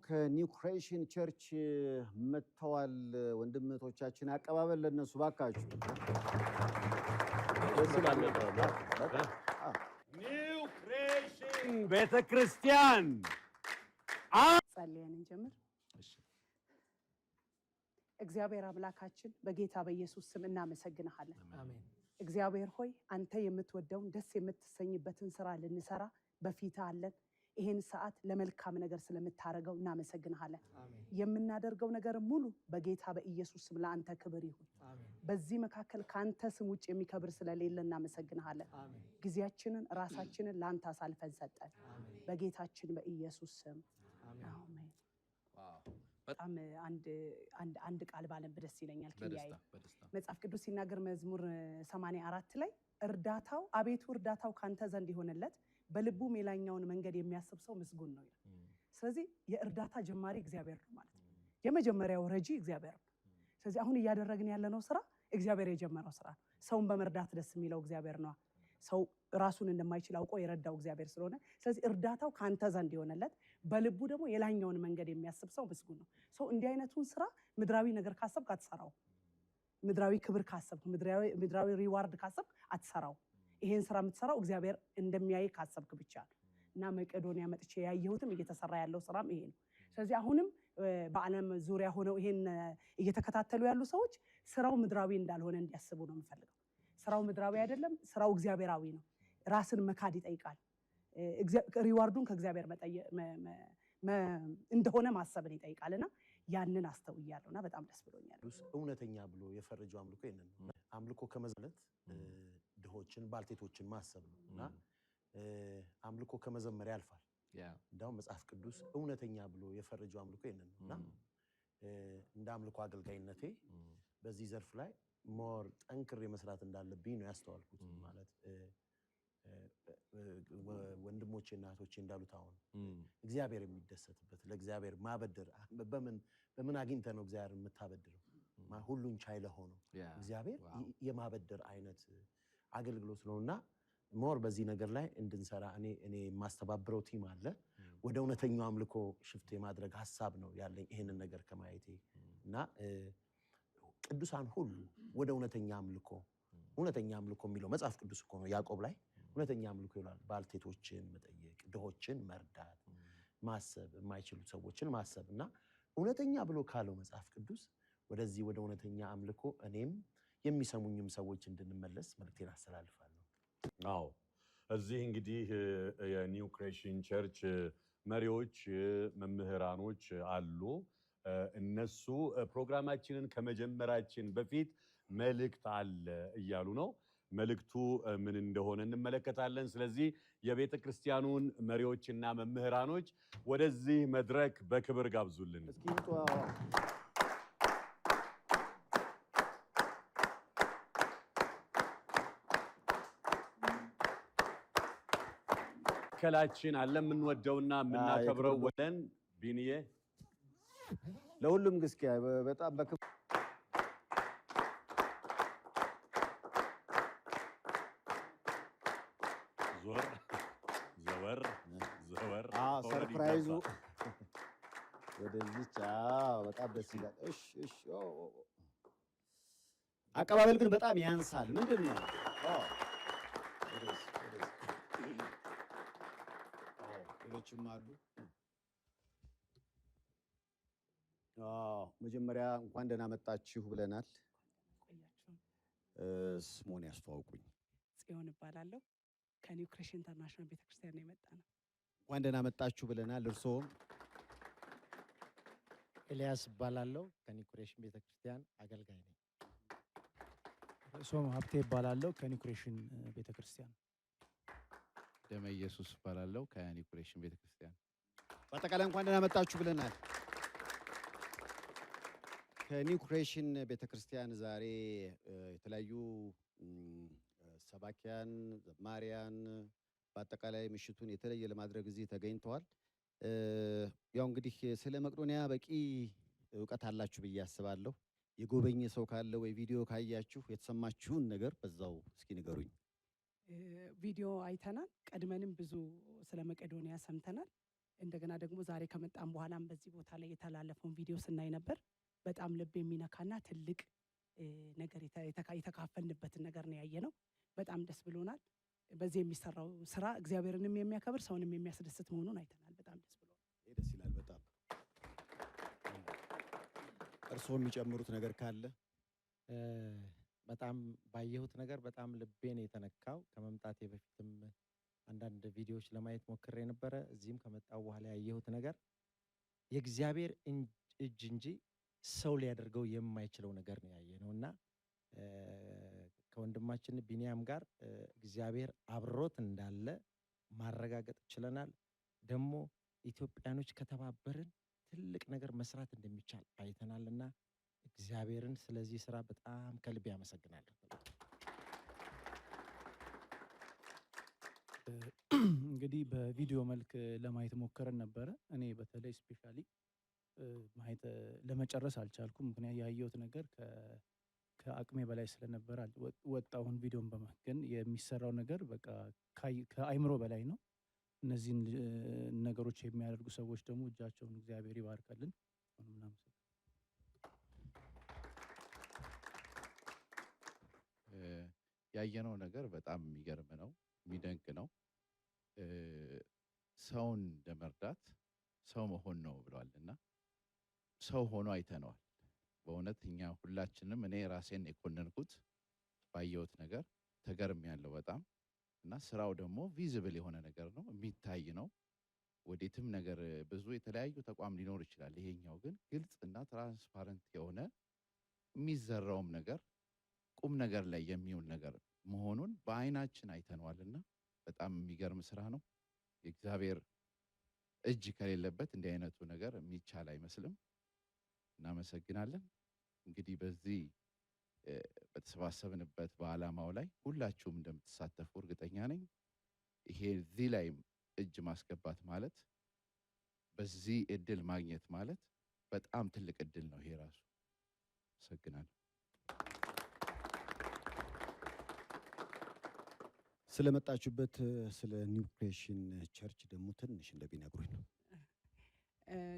ከኒው ክሬሽን ቸርች መጥተዋል ወንድሞቻችን አቀባበል ለነሱ ባካችሁ ኒው ክሬሽን ቤተክርስቲያን ጸልየን እንጀምር። እግዚአብሔር አምላካችን በጌታ በኢየሱስ ስም እናመሰግንሃለን። አሜን። እግዚአብሔር ሆይ አንተ የምትወደውን ደስ የምትሰኝበትን ስራ ልንሰራ በፊትህ አለን። ይሄን ሰዓት ለመልካም ነገር ስለምታረገው እናመሰግንሃለን። የምናደርገው ነገር ሙሉ በጌታ በኢየሱስ ስም ለአንተ ክብር ይሁን። በዚህ መካከል ካንተ ስም ውጭ የሚከብር ስለሌለ እናመሰግንሃለን። ጊዜያችንን ራሳችንን ላንተ አሳልፈን ሰጠን በጌታችን በኢየሱስ ስም አሜን። በጣም አንድ ቃል ባለን ደስ ይለኛል። ከያይ መጽሐፍ ቅዱስ ሲናገር መዝሙር 84 ላይ እርዳታው አቤቱ እርዳታው ካንተ ዘንድ ይሆንለት በልቡም የላኛውን መንገድ የሚያስብ ሰው ምስጉን ነው ይላል። ስለዚህ የእርዳታ ጀማሪ እግዚአብሔር ነው ማለት ነው። የመጀመሪያው ረጂ እግዚአብሔር ነው። ስለዚህ አሁን እያደረግን ያለነው ስራ እግዚአብሔር የጀመረው ስራ ነው። ሰውን በመርዳት ደስ የሚለው እግዚአብሔር ነው። ሰው ራሱን እንደማይችል አውቆ የረዳው እግዚአብሔር ስለሆነ ስለዚህ እርዳታው ካንተ ዘንድ ይሆንለት በልቡ ደግሞ የላኛውን መንገድ የሚያስብ ሰው ምስጉን ነው። ሰው እንዲህ አይነቱን ስራ ምድራዊ ነገር ካሰብክ አትሰራው። ምድራዊ ክብር ካሰብክ ምድራዊ ሪዋርድ ካሰብክ አትሰራው። ይሄን ስራ የምትሰራው እግዚአብሔር እንደሚያይ ካሰብክ ብቻ ነው። እና መቄዶንያ መጥቼ ያየሁትም እየተሰራ ያለው ስራም ይሄ ነው። ስለዚህ አሁንም በዓለም ዙሪያ ሆነው ይሄን እየተከታተሉ ያሉ ሰዎች ስራው ምድራዊ እንዳልሆነ እንዲያስቡ ነው የምፈልገው። ስራው ምድራዊ አይደለም፣ ስራው እግዚአብሔራዊ ነው። ራስን መካድ ይጠይቃል። ሪዋርዱን ከእግዚአብሔር እንደሆነ ማሰብን ይጠይቃልና ያንን አስተውያለሁና በጣም ደስ ብሎኛል። እውነተኛ ብሎ የፈረጀው አምልኮ ይሄንን ነው። አምልኮ ከመዘለት ድሆችን ባልቴቶችን ማሰብ ነውና አምልኮ ከመዘመር ያልፋል። እንዳው መጽሐፍ ቅዱስ እውነተኛ ብሎ የፈረጀው አምልኮ ይሄንን ነውና እንደ አምልኮ አገልጋይነቴ በዚህ ዘርፍ ላይ ሞር ጠንክሬ መስራት እንዳለብኝ ነው ያስተዋልኩት። ማለት ወንድሞቼና እህቶቼ እንዳሉት አሁን እግዚአብሔር የሚደሰትበት ለእግዚአብሔር ማበደር በምን አግኝተህ ነው እግዚአብሔር የምታበድረው? ሁሉን ቻይ ለሆነው እግዚአብሔር የማበደር አይነት አገልግሎት ነውና ሞር በዚህ ነገር ላይ እንድንሰራ እኔ የማስተባብረው ቲም አለ። ወደ እውነተኛው አምልኮ ሽፍት የማድረግ ሐሳብ ነው ያለኝ ይሄንን ነገር ከማየቴ እና ቅዱሳን ሁሉ ወደ እውነተኛ አምልኮ የሚለው መጽሐፍ ቅዱስ እኮ ነው ያዕቆብ ላይ እውነተኛ አምልኮ ይላል። ባልቴቶችን መጠየቅ፣ ድሆችን መርዳት፣ ማሰብ የማይችሉ ሰዎችን ማሰብና እውነተኛ ብሎ ካለው መጽሐፍ ቅዱስ ወደዚህ ወደ እውነተኛ አምልኮ እኔም የሚሰሙኝም ሰዎች እንድንመለስ መልእክቴን አስተላልፋለሁ። አዎ እዚህ እንግዲህ የኒው ክሬሽን ቸርች መሪዎች መምህራኖች አሉ። እነሱ ፕሮግራማችንን ከመጀመራችን በፊት መልእክት አለ እያሉ ነው። መልእክቱ ምን እንደሆነ እንመለከታለን። ስለዚህ የቤተ ክርስቲያኑን መሪዎችና መምህራኖች ወደዚህ መድረክ በክብር ጋብዙልን። ከላችን አለ የምንወደውና የምናከብረው ወደን ቢኒዬ ለሁሉም ግስኪ በጣም በክብር ዘወር ሰርፕራይዙ ወደዚህ በጣም ደስ ይላል። እሺ አቀባበል ግን በጣም ያንሳል። ምንድነው? ሌሎችም አሉ። መጀመሪያ እንኳን ደህና መጣችሁ ብለናል። ስሙን ያስተዋውቁኝ። ጽዮን እባላለሁ። ከኒው ክሬሽን ኢንተርናሽናል ቤተክርስቲያን ነው የመጣነው። እንኳን ደህና መጣችሁ ብለናል። እርሶም? ኤልያስ እባላለሁ። ከኒው ክሬሽን ቤተክርስቲያን አገልጋይ ነኝ። እርሶም? ሀብቴ እባላለሁ። ከኒው ክሬሽን ቤተክርስቲያን። ደመ ኢየሱስ እባላለሁ። ከኒው ክሬሽን ቤተክርስቲያን። በአጠቃላይ እንኳን ደህና መጣችሁ ብለናል። ከኒው ክሬሽን ቤተክርስቲያን ዛሬ የተለያዩ ሰባኪያን፣ ዘማሪያን በአጠቃላይ ምሽቱን የተለየ ለማድረግ እዚህ ተገኝተዋል። ያው እንግዲህ ስለ መቄዶንያ በቂ ዕውቀት አላችሁ ብዬ አስባለሁ። የጎበኘ ሰው ካለ ወይ ቪዲዮ ካያችሁ የተሰማችሁን ነገር በዛው እስኪ ንገሩኝ። ቪዲዮ አይተናል። ቀድመንም ብዙ ስለ መቄዶንያ ሰምተናል። እንደገና ደግሞ ዛሬ ከመጣን በኋላም በዚህ ቦታ ላይ የተላለፈውን ቪዲዮ ስናይ ነበር። በጣም ልብ የሚነካና ትልቅ ነገር የተካፈልንበትን ነገር ነው ያየነው። በጣም ደስ ብሎናል። በዚህ የሚሰራው ስራ እግዚአብሔርንም የሚያከብር ሰውንም የሚያስደስት መሆኑን አይተናል። በጣም ደስ ብሎናል። ደስ ይላል በጣም። እርስዎ የሚጨምሩት ነገር ካለ? በጣም ባየሁት ነገር በጣም ልቤን የተነካው ከመምጣቴ በፊትም አንዳንድ ቪዲዮዎች ለማየት ሞክሬ ነበረ። እዚህም ከመጣው በኋላ ያየሁት ነገር የእግዚአብሔር እጅ እንጂ ሰው ሊያደርገው የማይችለው ነገር ነው ያየነው እና ከወንድማችን ቢኒያም ጋር እግዚአብሔር አብሮት እንዳለ ማረጋገጥ ችለናል። ደግሞ ኢትዮጵያኖች ከተባበርን ትልቅ ነገር መስራት እንደሚቻል አይተናልና እግዚአብሔርን ስለዚህ ስራ በጣም ከልቤ አመሰግናለሁ። እንግዲህ በቪዲዮ መልክ ለማየት ሞከረን ነበረ። እኔ በተለይ ስፔሻሊ ማየት ለመጨረስ አልቻልኩም። ምክንያት ያየሁት ነገር ከአቅሜ በላይ ስለነበረ ወጣሁን ቪዲዮን ግን የሚሰራው ነገር በቃ ከአይምሮ በላይ ነው። እነዚህን ነገሮች የሚያደርጉ ሰዎች ደግሞ እጃቸውን እግዚአብሔር ይባርካልን። ያየነው ነገር በጣም የሚገርም ነው፣ የሚደንቅ ነው። ሰውን ለመርዳት ሰው መሆን ነው ብለዋል እና ሰው ሆኖ አይተነዋል። በእውነት እኛ ሁላችንም እኔ ራሴን የኮነንኩት ባየሁት ነገር ተገርሜያለሁ በጣም እና ስራው ደግሞ ቪዚብል የሆነ ነገር ነው፣ የሚታይ ነው። ወዴትም ነገር ብዙ የተለያዩ ተቋም ሊኖር ይችላል። ይሄኛው ግን ግልጽ እና ትራንስፓረንት የሆነ የሚዘራውም ነገር ቁም ነገር ላይ የሚውል ነገር መሆኑን በአይናችን አይተነዋልና በጣም የሚገርም ስራ ነው። የእግዚአብሔር እጅ ከሌለበት እንዲህ አይነቱ ነገር የሚቻል አይመስልም። እናመሰግናለን። እንግዲህ በዚህ በተሰባሰብንበት በዓላማው ላይ ሁላችሁም እንደምትሳተፉ እርግጠኛ ነኝ። ይሄ እዚህ ላይ እጅ ማስገባት ማለት በዚህ እድል ማግኘት ማለት በጣም ትልቅ እድል ነው ይሄ ራሱ። አመሰግናለሁ። ስለመጣችሁበት ስለ ኒው ክሬሽን ቸርች ደግሞ ትንሽ እንደቢነግሩኝ ነው።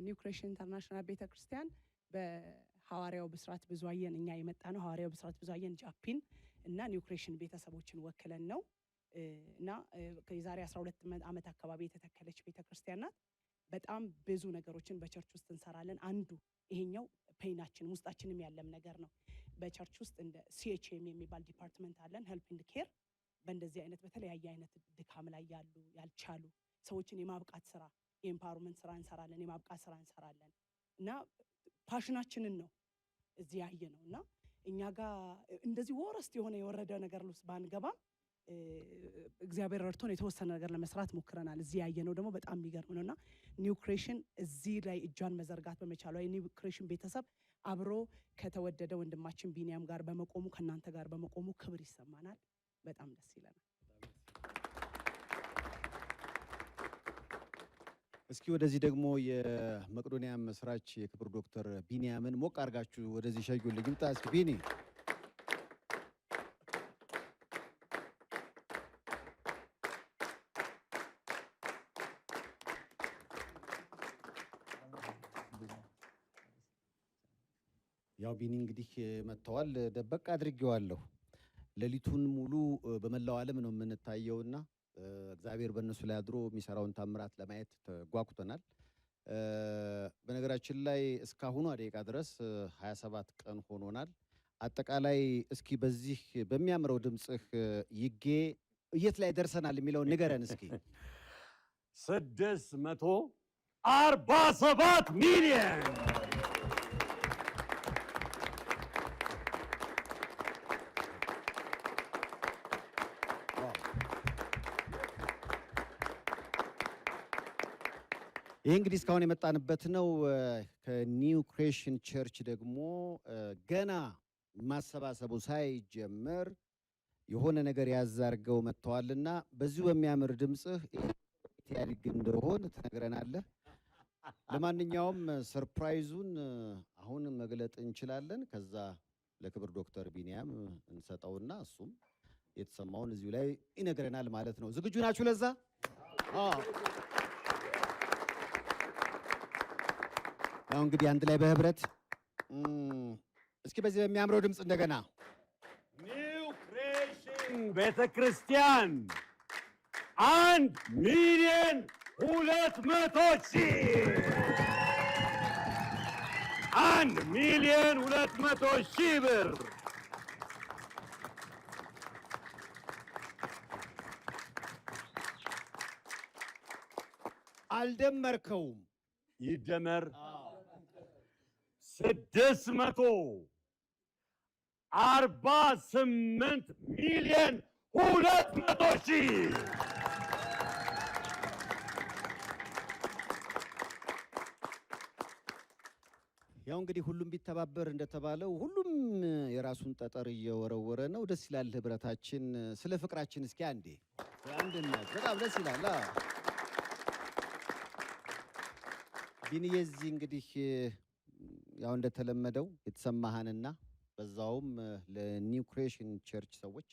ኒው ክሬሽን ኢንተርናሽናል ቤተክርስቲያን በሐዋርያው ብስራት ብዙአየን እኛ የመጣ ነው። ሐዋርያው ብስራት ብዙአየን ጃፒን እና ኒው ክሬሽን ቤተሰቦችን ወክለን ነው እና የዛሬ 12 ዓመት አካባቢ የተተከለች ቤተክርስቲያን ናት። በጣም ብዙ ነገሮችን በቸርች ውስጥ እንሰራለን። አንዱ ይሄኛው ፔናችን ውስጣችንም ያለም ነገር ነው። በቸርች ውስጥ እንደ ሲኤችኤም የሚባል ዲፓርትመንት አለን፣ ሄልፕ ኤንድ ኬር። በእንደዚህ አይነት በተለያየ አይነት ድካም ላይ ያሉ ያልቻሉ ሰዎችን የማብቃት ስራ፣ የኤምፓወርመንት ስራ እንሰራለን፣ የማብቃት ስራ እንሰራለን እና ፓሽናችንን ነው እዚህ ያየ ነው እና እኛ ጋር እንደዚህ ወረስት የሆነ የወረደ ነገር ውስጥ ባንገባም እግዚአብሔር ረድቶን የተወሰነ ነገር ለመስራት ሞክረናል። እዚህ ያየነው ደግሞ በጣም የሚገርም ነውና ኒው ክሬሽን እዚህ ላይ እጇን መዘርጋት በመቻሏ የኒው ክሬሽን ቤተሰብ አብሮ ከተወደደ ወንድማችን ቢኒያም ጋር በመቆሙ ከናንተ ጋር በመቆሙ ክብር ይሰማናል። በጣም ደስ ይለናል። እስኪ ወደዚህ ደግሞ የመቄዶንያ መስራች የክብር ዶክተር ቢኒያምን ሞቅ አድርጋችሁ ወደዚህ ሸዩልኝ። ይምጣ እስኪ ቢኒ። ያው ቢኒ እንግዲህ መጥተዋል። ደበቅ አድርጌዋለሁ። ሌሊቱን ሙሉ በመላው ዓለም ነው የምንታየውና እግዚአብሔር በእነሱ ላይ አድሮ የሚሰራውን ታምራት ለማየት ተጓጉተናል። በነገራችን ላይ እስካሁኗ ደቂቃ ድረስ 27 ቀን ሆኖናል። አጠቃላይ እስኪ በዚህ በሚያምረው ድምፅህ ይጌ የት ላይ ደርሰናል የሚለውን ንገረን እስኪ። 647 ሚሊዮን ይህ እንግዲህ እስካሁን የመጣንበት ነው። ከኒው ክሬሽን ቸርች ደግሞ ገና ማሰባሰቡ ሳይጀመር የሆነ ነገር ያዛርገው መጥተዋልና በዚሁ በሚያምር ድምፅህ ያድግ እንደሆን ትነግረናለህ። ለማንኛውም ሰርፕራይዙን አሁን መግለጥ እንችላለን። ከዛ ለክብር ዶክተር ቢኒያም እንሰጠውና እሱም የተሰማውን እዚሁ ላይ ይነግረናል ማለት ነው። ዝግጁ ናችሁ ለዛ? ያው እንግዲህ አንድ ላይ በህብረት እስኪ በዚህ በሚያምረው ድምፅ እንደገና ኒው ክሬሽን ቤተክርስቲያን 1,200,000 1,200,000 ብር አልደመርከውም። ይደመር 648,200,000 ያው እንግዲህ ሁሉም ቢተባበር እንደተባለው ሁሉም የራሱን ጠጠር እየወረወረ ነው። ደስ ይላል ህብረታችን። ስለ ፍቅራችን እስኪ አንዴ አንድነት በጣም ደስ ይላል። ቢንዬ እዚህ እንግዲህ ያው እንደተለመደው የተሰማህንና በዛውም ለኒው ክሬሽን ቸርች ሰዎች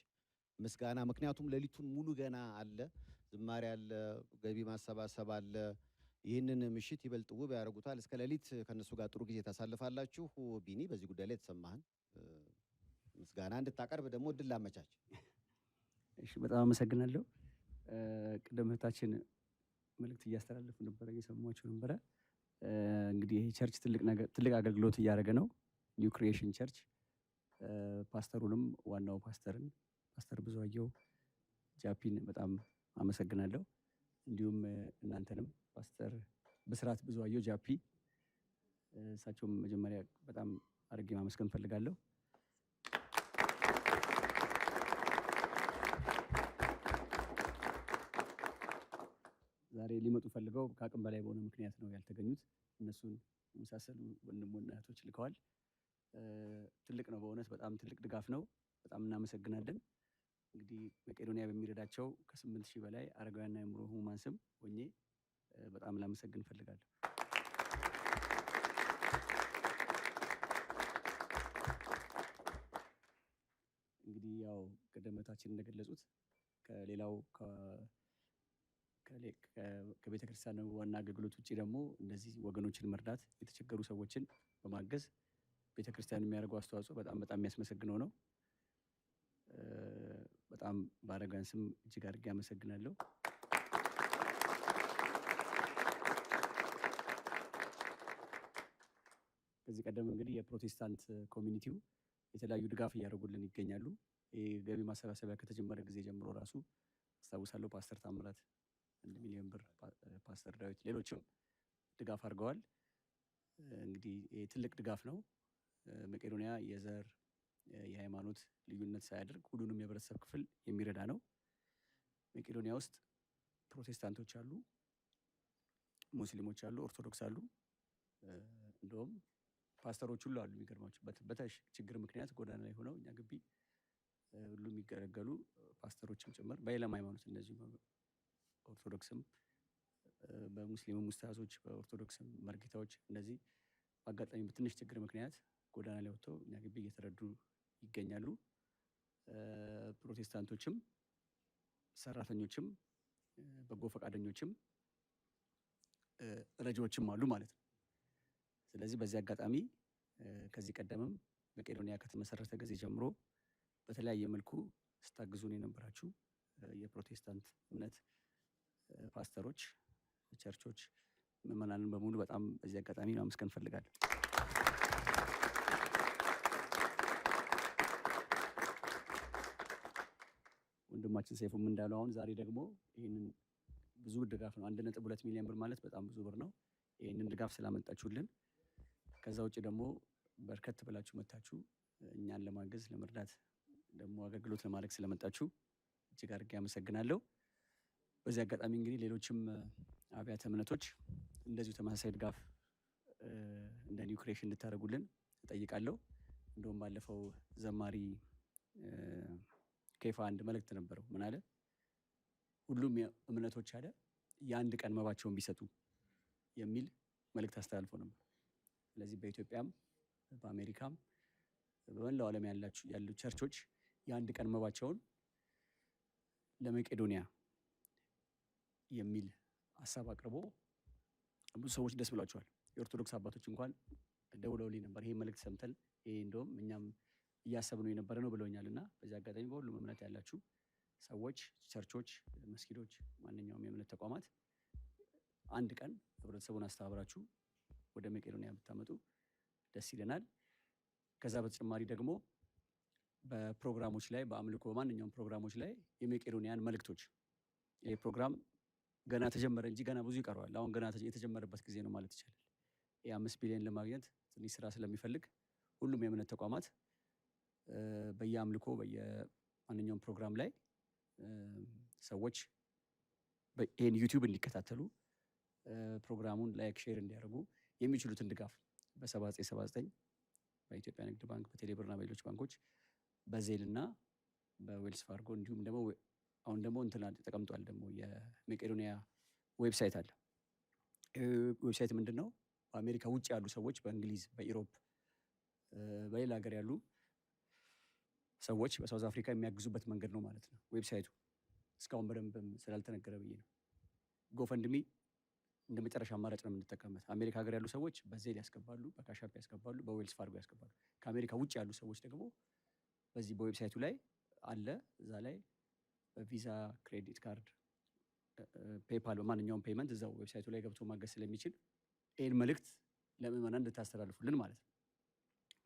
ምስጋና፣ ምክንያቱም ሌሊቱን ሙሉ ገና አለ፣ ዝማሬ አለ፣ ገቢ ማሰባሰብ አለ። ይህንን ምሽት ይበልጥ ውብ ያደርጉታል። እስከ ሌሊት ከነሱ ጋር ጥሩ ጊዜ ታሳልፋላችሁ። ቢኒ በዚህ ጉዳይ ላይ የተሰማህን ምስጋና እንድታቀርብ ደግሞ እድል ላመቻች። እሺ፣ በጣም አመሰግናለሁ። ቅድም እህታችን መልእክት እያስተላለፉ ነበረ፣ እየሰማችሁ ነበረ። እንግዲህ ይሄ ቸርች ትልቅ አገልግሎት እያደረገ ነው። ኒው ክሪኤሽን ቸርች ፓስተሩንም ዋናው ፓስተርን ፓስተር ብዙአየሁ ጃፒን በጣም አመሰግናለሁ። እንዲሁም እናንተንም ፓስተር ብስራት ብዙአየሁ ጃፒ፣ እሳቸውም መጀመሪያ በጣም አድርጌ ማመስገን ፈልጋለሁ። ዛሬ ሊመጡ ፈልገው ከአቅም በላይ በሆነ ምክንያት ነው ያልተገኙት። እነሱን የመሳሰሉ ወንድሞና እህቶች ልከዋል። ትልቅ ነው፣ በእውነት በጣም ትልቅ ድጋፍ ነው። በጣም እናመሰግናለን። እንግዲህ መቄዶንያ በሚረዳቸው ከ8,000 በላይ አረጋውያንና የአእምሮ ህሙማን ስም ሆኜ በጣም ላመሰግን እፈልጋለሁ። እንግዲህ ያው ቀደመታችን እንደገለጹት ከሌላው ከቤተ ክርስቲያን ዋና አገልግሎት ውጭ ደግሞ እንደዚህ ወገኖችን መርዳት፣ የተቸገሩ ሰዎችን በማገዝ ቤተ ክርስቲያን የሚያደርገው አስተዋጽኦ በጣም የሚያስመሰግነው ነው። በጣም በአረጋውያን ስም እጅግ አድርጌ አመሰግናለሁ። ከዚህ ቀደም እንግዲህ የፕሮቴስታንት ኮሚኒቲው የተለያዩ ድጋፍ እያደረጉልን ይገኛሉ። ይህ ገቢ ማሰባሰቢያ ከተጀመረ ጊዜ ጀምሮ ራሱ አስታውሳለሁ። ፓስተር ታምራት 1 ሚሊዮን ብር፣ ፓስተር ዳዊት፣ ሌሎችም ድጋፍ አድርገዋል። እንግዲህ ይህ ትልቅ ድጋፍ ነው። መቄዶንያ የዘር የሃይማኖት ልዩነት ሳያደርግ ሁሉንም የህብረተሰብ ክፍል የሚረዳ ነው። መቄዶንያ ውስጥ ፕሮቴስታንቶች አሉ፣ ሙስሊሞች አሉ፣ ኦርቶዶክስ አሉ፣ እንደውም ፓስተሮች ሁሉ አሉ። የሚገርማችሁ በችግር ምክንያት ጎዳና ላይ ሆነው እኛ ግቢ ሁሉ የሚገለገሉ ፓስተሮችም ጭምር በሌላም ሃይማኖት እንደዚሁ ኦርቶዶክስም በሙስሊምም ኡስታዞች በኦርቶዶክስም መርጌታዎች እንደዚህ በአጋጣሚ በትንሽ ችግር ምክንያት ጎዳና ላይ ወጥተው እኛ ግቢ እየተረዱ ይገኛሉ። ፕሮቴስታንቶችም ሰራተኞችም በጎ ፈቃደኞችም ረጂዎችም አሉ ማለት ነው። ስለዚህ በዚህ አጋጣሚ ከዚህ ቀደምም መቄዶንያ ከተመሰረተ ጊዜ ጀምሮ በተለያየ መልኩ ስታግዙን የነበራችሁ የፕሮቴስታንት እምነት ፓስተሮች፣ ቸርቾች፣ ምዕመናንን በሙሉ በጣም በዚህ አጋጣሚ ማመስገን እፈልጋለሁ። ወንድማችን ሰይፉም እንዳለው አሁን ዛሬ ደግሞ ይህንን ብዙ ድጋፍ ነው፣ 1.2 ሚሊዮን ብር ማለት በጣም ብዙ ብር ነው። ይህንን ድጋፍ ስላመጣችሁልን፣ ከዛ ውጭ ደግሞ በርከት ብላችሁ መታችሁ እኛን ለማገዝ ለመርዳት ደግሞ አገልግሎት ለማድረግ ስለመጣችሁ እጅግ አድርጌ አመሰግናለሁ። በዚህ አጋጣሚ እንግዲህ ሌሎችም አብያተ እምነቶች እንደዚሁ ተመሳሳይ ድጋፍ እንደ ኒው ክሬሽን እንድታደርጉልን እጠይቃለሁ። እንደውም ባለፈው ዘማሪ ኬፋ አንድ መልእክት ነበረው። ምን አለ? ሁሉም እምነቶች አለ የአንድ ቀን መባቸውን ቢሰጡ የሚል መልእክት አስተላልፎ ነበር። ስለዚህ በኢትዮጵያም በአሜሪካም በመላው ዓለም ያሉ ቸርቾች የአንድ ቀን መባቸውን ለመቄዶንያ የሚል ሀሳብ አቅርቦ ብዙ ሰዎች ደስ ብሏቸዋል። የኦርቶዶክስ አባቶች እንኳን ደውለውልኝ ነበር። ይሄ መልእክት ሰምተን ይሄ እንደውም እኛም እያሰብነው የነበረ ነው ብለውኛል። እና በዚህ አጋጣሚ በሁሉም እምነት ያላችሁ ሰዎች፣ ቸርቾች፣ መስጊዶች፣ ማንኛውም የእምነት ተቋማት አንድ ቀን ህብረተሰቡን አስተባብራችሁ ወደ መቄዶንያ ብታመጡ ደስ ይለናል። ከዛ በተጨማሪ ደግሞ በፕሮግራሞች ላይ በአምልኮ በማንኛውም ፕሮግራሞች ላይ የመቄዶንያን መልእክቶች ይሄ ፕሮግራም ገና ተጀመረ እንጂ ገና ብዙ ይቀረዋል። አሁን ገና የተጀመረበት ጊዜ ነው ማለት ይቻላል። የ5 ቢሊዮን ለማግኘት ትንሽ ስራ ስለሚፈልግ ሁሉም የእምነት ተቋማት በየአምልኮ በየማንኛውም ፕሮግራም ላይ ሰዎች ይህን ዩቲዩብ እንዲከታተሉ ፕሮግራሙን ላይክ ሼር እንዲያደርጉ የሚችሉትን ድጋፍ በ7979 በኢትዮጵያ ንግድ ባንክ በቴሌብርና በሌሎች ባንኮች በዜል እና በዌልስ ፋርጎ እንዲሁም ደግሞ አሁን ደግሞ እንትና ተቀምጧል ደግሞ የመቄዶንያ ዌብሳይት አለ። ዌብሳይት ምንድን ነው? በአሜሪካ ውጭ ያሉ ሰዎች በእንግሊዝ፣ በኢሮፕ፣ በሌላ ሀገር ያሉ ሰዎች በሳውዝ አፍሪካ የሚያግዙበት መንገድ ነው ማለት ነው ዌብሳይቱ። እስካሁን በደንብ ስላልተነገረ ብዬ ነው። ጎፈንድሚ እንደ መጨረሻ አማራጭ ነው የምንጠቀምበት። አሜሪካ ሀገር ያሉ ሰዎች በዜል ያስገባሉ፣ በካሻፕ ያስገባሉ፣ በዌልስ ፋርጎ ያስገባሉ። ከአሜሪካ ውጭ ያሉ ሰዎች ደግሞ በዚህ በዌብሳይቱ ላይ አለ። እዛ ላይ በቪዛ፣ ክሬዲት ካርድ፣ ፔፓል በማንኛውም ፔመንት እዛው ዌብሳይቱ ላይ ገብቶ ማገዝ ስለሚችል ይህን መልእክት ለምዕመናን እንድታስተላልፉልን ማለት ነው።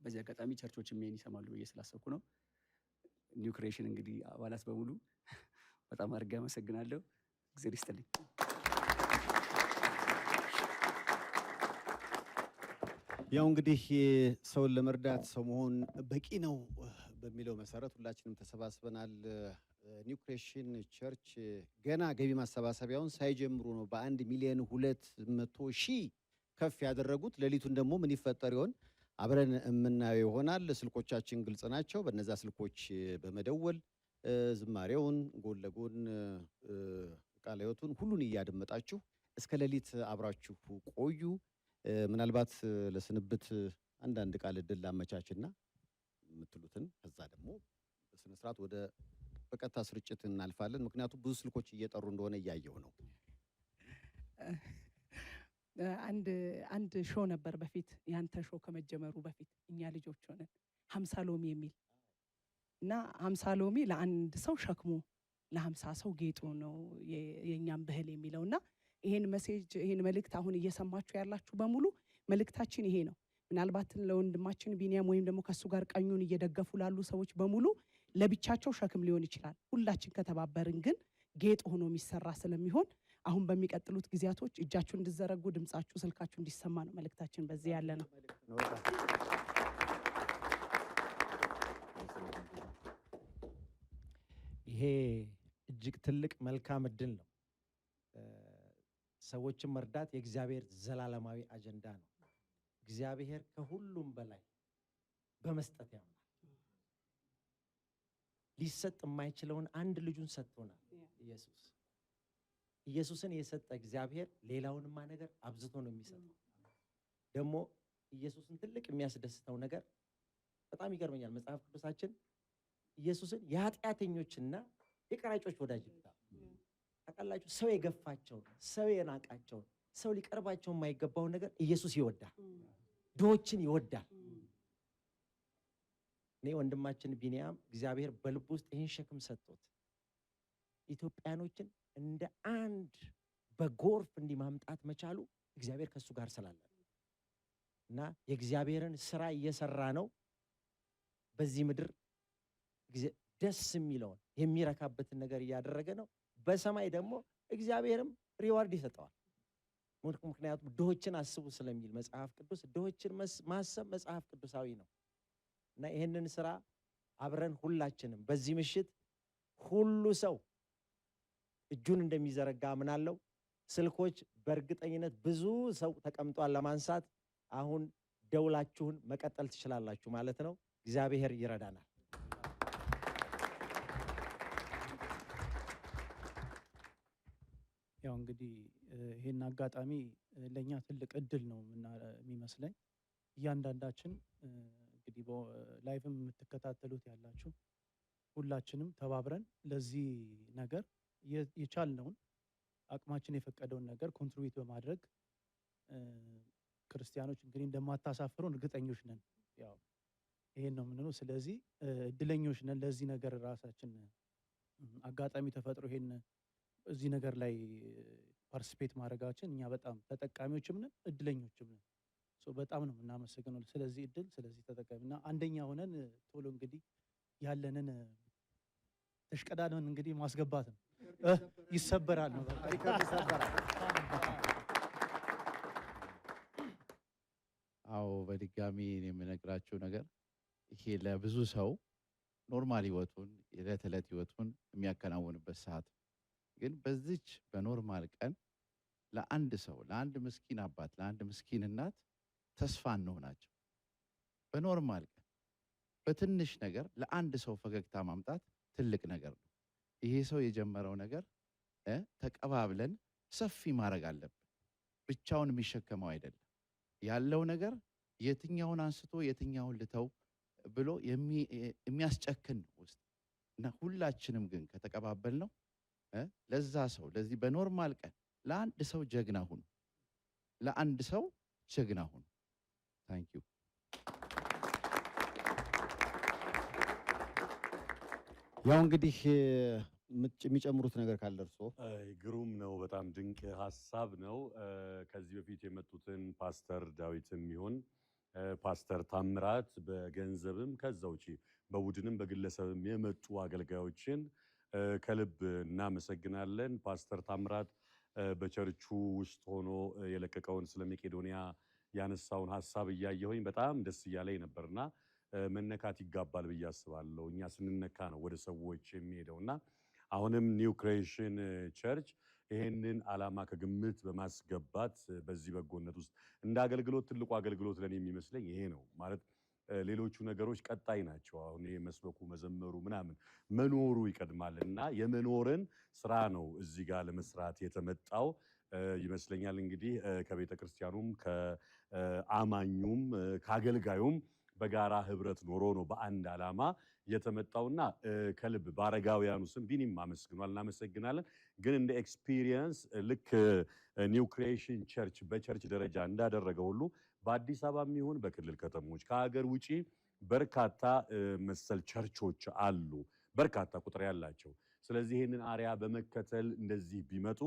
በዚህ አጋጣሚ ቸርቾችም ይሄን ይሰማሉ ብዬ ስላሰብኩ ነው። ኒው ክሬሽን እንግዲህ አባላት በሙሉ በጣም አድርጌ አመሰግናለሁ። እግዚአብሔር ይስጥልኝ። ያው እንግዲህ ሰውን ለመርዳት ሰው መሆን በቂ ነው በሚለው መሰረት ሁላችንም ተሰባስበናል። ኒው ክሬሽን ቸርች ገና ገቢ ማሰባሰቢያውን ሳይጀምሩ ነው በ1 ሚሊዮን 200 ሺህ ከፍ ያደረጉት። ሌሊቱን ደግሞ ምን ይፈጠር ይሆን አብረን የምናየው ይሆናል። ስልኮቻችን ግልጽ ናቸው። በነዛ ስልኮች በመደወል ዝማሬውን ጎን ለጎን ቃለ ሕይወቱን ሁሉን እያደመጣችሁ እስከ ሌሊት አብራችሁ ቆዩ። ምናልባት ለስንብት አንዳንድ ቃል ዕድል ላመቻችና የምትሉትን ከዛ ደግሞ በስነ ስርዓት ወደ በቀጥታ ስርጭት እናልፋለን። ምክንያቱም ብዙ ስልኮች እየጠሩ እንደሆነ እያየሁ ነው። አንድ ሾው ነበር በፊት ያንተ ሾው ከመጀመሩ በፊት እኛ ልጆች ሆነን 50 ሎሚ የሚል እና 50 ሎሚ ለአንድ ሰው ሸክሙ ለ50 ሰው ጌጡ ነው የኛም ባህል የሚለው እና ይሄን ሜሴጅ ይሄን መልእክት አሁን እየሰማችሁ ያላችሁ በሙሉ መልእክታችን ይሄ ነው። ምናልባት ለወንድማችን ቢኒያም ወይም ደግሞ ከሱ ጋር ቀኙን እየደገፉ ላሉ ሰዎች በሙሉ ለብቻቸው ሸክም ሊሆን ይችላል። ሁላችን ከተባበርን ግን ጌጥ ሆኖ የሚሰራ ስለሚሆን አሁን በሚቀጥሉት ጊዜያቶች እጃችሁ እንድዘረጉ ድምጻችሁ፣ ስልካችሁ እንዲሰማ ነው መልእክታችን። በዚህ ያለ ነው። ይሄ እጅግ ትልቅ መልካም እድል ነው። ሰዎችን መርዳት የእግዚአብሔር ዘላለማዊ አጀንዳ ነው። እግዚአብሔር ከሁሉም በላይ በመስጠት ያምናል። ሊሰጥ የማይችለውን አንድ ልጁን ሰጥቶናል። ኢየሱስን የሰጠ እግዚአብሔር ሌላውንማ ነገር አብዝቶ ነው የሚሰጠው። ደግሞ ኢየሱስን ትልቅ የሚያስደስተው ነገር በጣም ይገርመኛል። መጽሐፍ ቅዱሳችን ኢየሱስን የኃጢአተኞችና የቀራጮች ወዳጅ ይላል። ታውቃላችሁ፣ ሰው የገፋቸውን፣ ሰው የናቃቸውን፣ ሰው ሊቀርባቸው የማይገባውን ነገር ኢየሱስ ይወዳል። ድሆችን ይወዳል። እኔ ወንድማችን ቢኒያም እግዚአብሔር በልብ ውስጥ ይህን ሸክም ሰጥቶት ኢትዮጵያኖችን እንደ አንድ በጎርፍ እንዲማምጣት መቻሉ እግዚአብሔር ከሱ ጋር ስላለ እና የእግዚአብሔርን ስራ እየሰራ ነው። በዚህ ምድር ደስ የሚለውን የሚረካበትን ነገር እያደረገ ነው። በሰማይ ደግሞ እግዚአብሔርም ሪዋርድ ይሰጠዋል። ምክንያቱም ድሆችን አስቡ ስለሚል መጽሐፍ ቅዱስ ድሆችን ማሰብ መጽሐፍ ቅዱሳዊ ነው እና ይህንን ስራ አብረን ሁላችንም በዚህ ምሽት ሁሉ ሰው እጁን እንደሚዘረጋ አምናለሁ። ስልኮች በእርግጠኝነት ብዙ ሰው ተቀምጧል ለማንሳት። አሁን ደውላችሁን መቀጠል ትችላላችሁ ማለት ነው። እግዚአብሔር ይረዳናል። ያው እንግዲህ ይሄን አጋጣሚ ለኛ ትልቅ እድል ነው የሚመስለኝ። እያንዳንዳችን እንግዲህ ላይቭም የምትከታተሉት ያላችሁ ሁላችንም ተባብረን ለዚህ ነገር የቻልነውን አቅማችን የፈቀደውን ነገር ኮንትሪቢዩት በማድረግ ክርስቲያኖች እንግዲህ እንደማታሳፍሩን እርግጠኞች ነን። ያው ይሄን ነው የምንለው። ስለዚህ እድለኞች ነን ለዚህ ነገር ራሳችን አጋጣሚ ተፈጥሮ ይሄን እዚህ ነገር ላይ ፓርቲሲፔት ማድረጋችን እኛ በጣም ተጠቃሚዎችም ነን እድለኞችም ነን። በጣም ነው የምናመሰግነው ስለዚህ እድል ስለዚህ ተጠቃሚና አንደኛ ሆነን ቶሎ እንግዲህ ያለንን ተሽቀዳድመን እንግዲህ ማስገባት ነው። ይሰበራል ነው አዎ በድጋሚ የምነግራቸው ነገር ይሄ ለብዙ ሰው ኖርማል ህይወቱን የዕለት ተዕለት ህይወቱን የሚያከናውንበት ሰዓት ግን በዚች በኖርማል ቀን ለአንድ ሰው ለአንድ ምስኪን አባት ለአንድ ምስኪን እናት ተስፋ እንሆናቸው። በኖርማል ቀን በትንሽ ነገር ለአንድ ሰው ፈገግታ ማምጣት ትልቅ ነገር ነው። ይሄ ሰው የጀመረው ነገር ተቀባብለን ሰፊ ማድረግ አለብን። ብቻውን የሚሸከመው አይደለም። ያለው ነገር የትኛውን አንስቶ የትኛውን ልተው ብሎ የሚያስጨክን ውስጥ እና ሁላችንም ግን ከተቀባበል ነው ለዛ ሰው ለዚህ በኖርማል ቀን ለአንድ ሰው ጀግና ሁኑ። ለአንድ ሰው ጀግና ሁኑ። ታንክ ዩ። ያው እንግዲህ የሚጨምሩት ነገር ካለ እርስዎ? ግሩም ነው። በጣም ድንቅ ሀሳብ ነው። ከዚህ በፊት የመጡትን ፓስተር ዳዊትም ይሁን ፓስተር ታምራት በገንዘብም ከዛ ውጪ በቡድንም በግለሰብም የመጡ አገልጋዮችን ከልብ እናመሰግናለን። ፓስተር ታምራት በቸርቹ ውስጥ ሆኖ የለቀቀውን ስለ መቄዶንያ ያነሳውን ሀሳብ እያየሁኝ በጣም ደስ እያለኝ ነበርና መነካት ይጋባል ብዬ አስባለሁ። እኛ ስንነካ ነው ወደ ሰዎች የሚሄደውና አሁንም ኒው ክሬሽን ቸርች ይሄንን ዓላማ ከግምት በማስገባት በዚህ በጎነት ውስጥ እንደ አገልግሎት ትልቁ አገልግሎት ለኔ የሚመስለኝ ይሄ ነው ማለት ሌሎቹ ነገሮች ቀጣይ ናቸው። አሁን ይሄ መስበኩ መዘመሩ ምናምን መኖሩ ይቀድማልና የመኖርን ስራ ነው እዚህ ጋር ለመስራት የተመጣው ይመስለኛል። እንግዲህ ከቤተ ክርስቲያኑም ከአማኙም ከአገልጋዩም በጋራ ህብረት ኖሮ ነው በአንድ ዓላማ የተመጣውና ከልብ ባረጋውያኑ ስም ቢኒም አመስግኗል፣ እናመሰግናለን። ግን እንደ ኤክስፒሪየንስ ልክ ኒው ክሪኤሽን ቸርች በቸርች ደረጃ እንዳደረገ ሁሉ በአዲስ አበባም ይሁን በክልል ከተሞች ከሀገር ውጪ በርካታ መሰል ቸርቾች አሉ፣ በርካታ ቁጥር ያላቸው። ስለዚህ ይህንን አሪያ በመከተል እንደዚህ ቢመጡ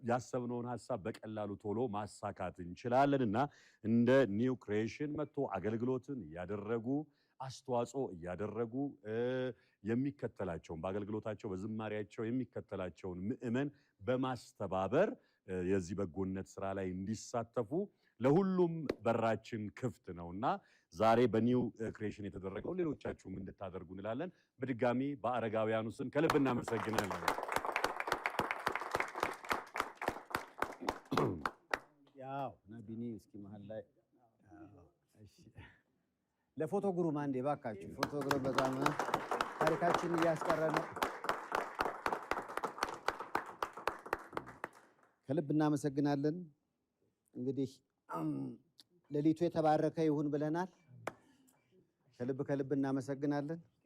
ያሰብነውን ሀሳብ በቀላሉ ቶሎ ማሳካት እንችላለን እና እንደ ኒው ክሪኤሽን መጥቶ አገልግሎትን እያደረጉ አስተዋጽኦ እያደረጉ የሚከተላቸውን በአገልግሎታቸው በዝማሪያቸው የሚከተላቸውን ምእመን በማስተባበር የዚህ በጎነት ስራ ላይ እንዲሳተፉ ለሁሉም በራችን ክፍት ነውና ዛሬ በኒው ክሪኤሽን የተደረገው ሌሎቻችሁም እንድታደርጉ እንላለን። በድጋሚ በአረጋውያኑ ስም ከልብ እናመሰግናለን። ያው ነቢኒ እስኪ መሀል ላይ እሺ ለፎቶ ግሩም አንዴ ባካችሁ ፎቶ ግሩም በጣም ታሪካችን እያስቀረ ነው። ከልብ እናመሰግናለን። እንግዲህ ሌሊቱ የተባረከ ይሁን ብለናል። ከልብ እናመሰግናለን።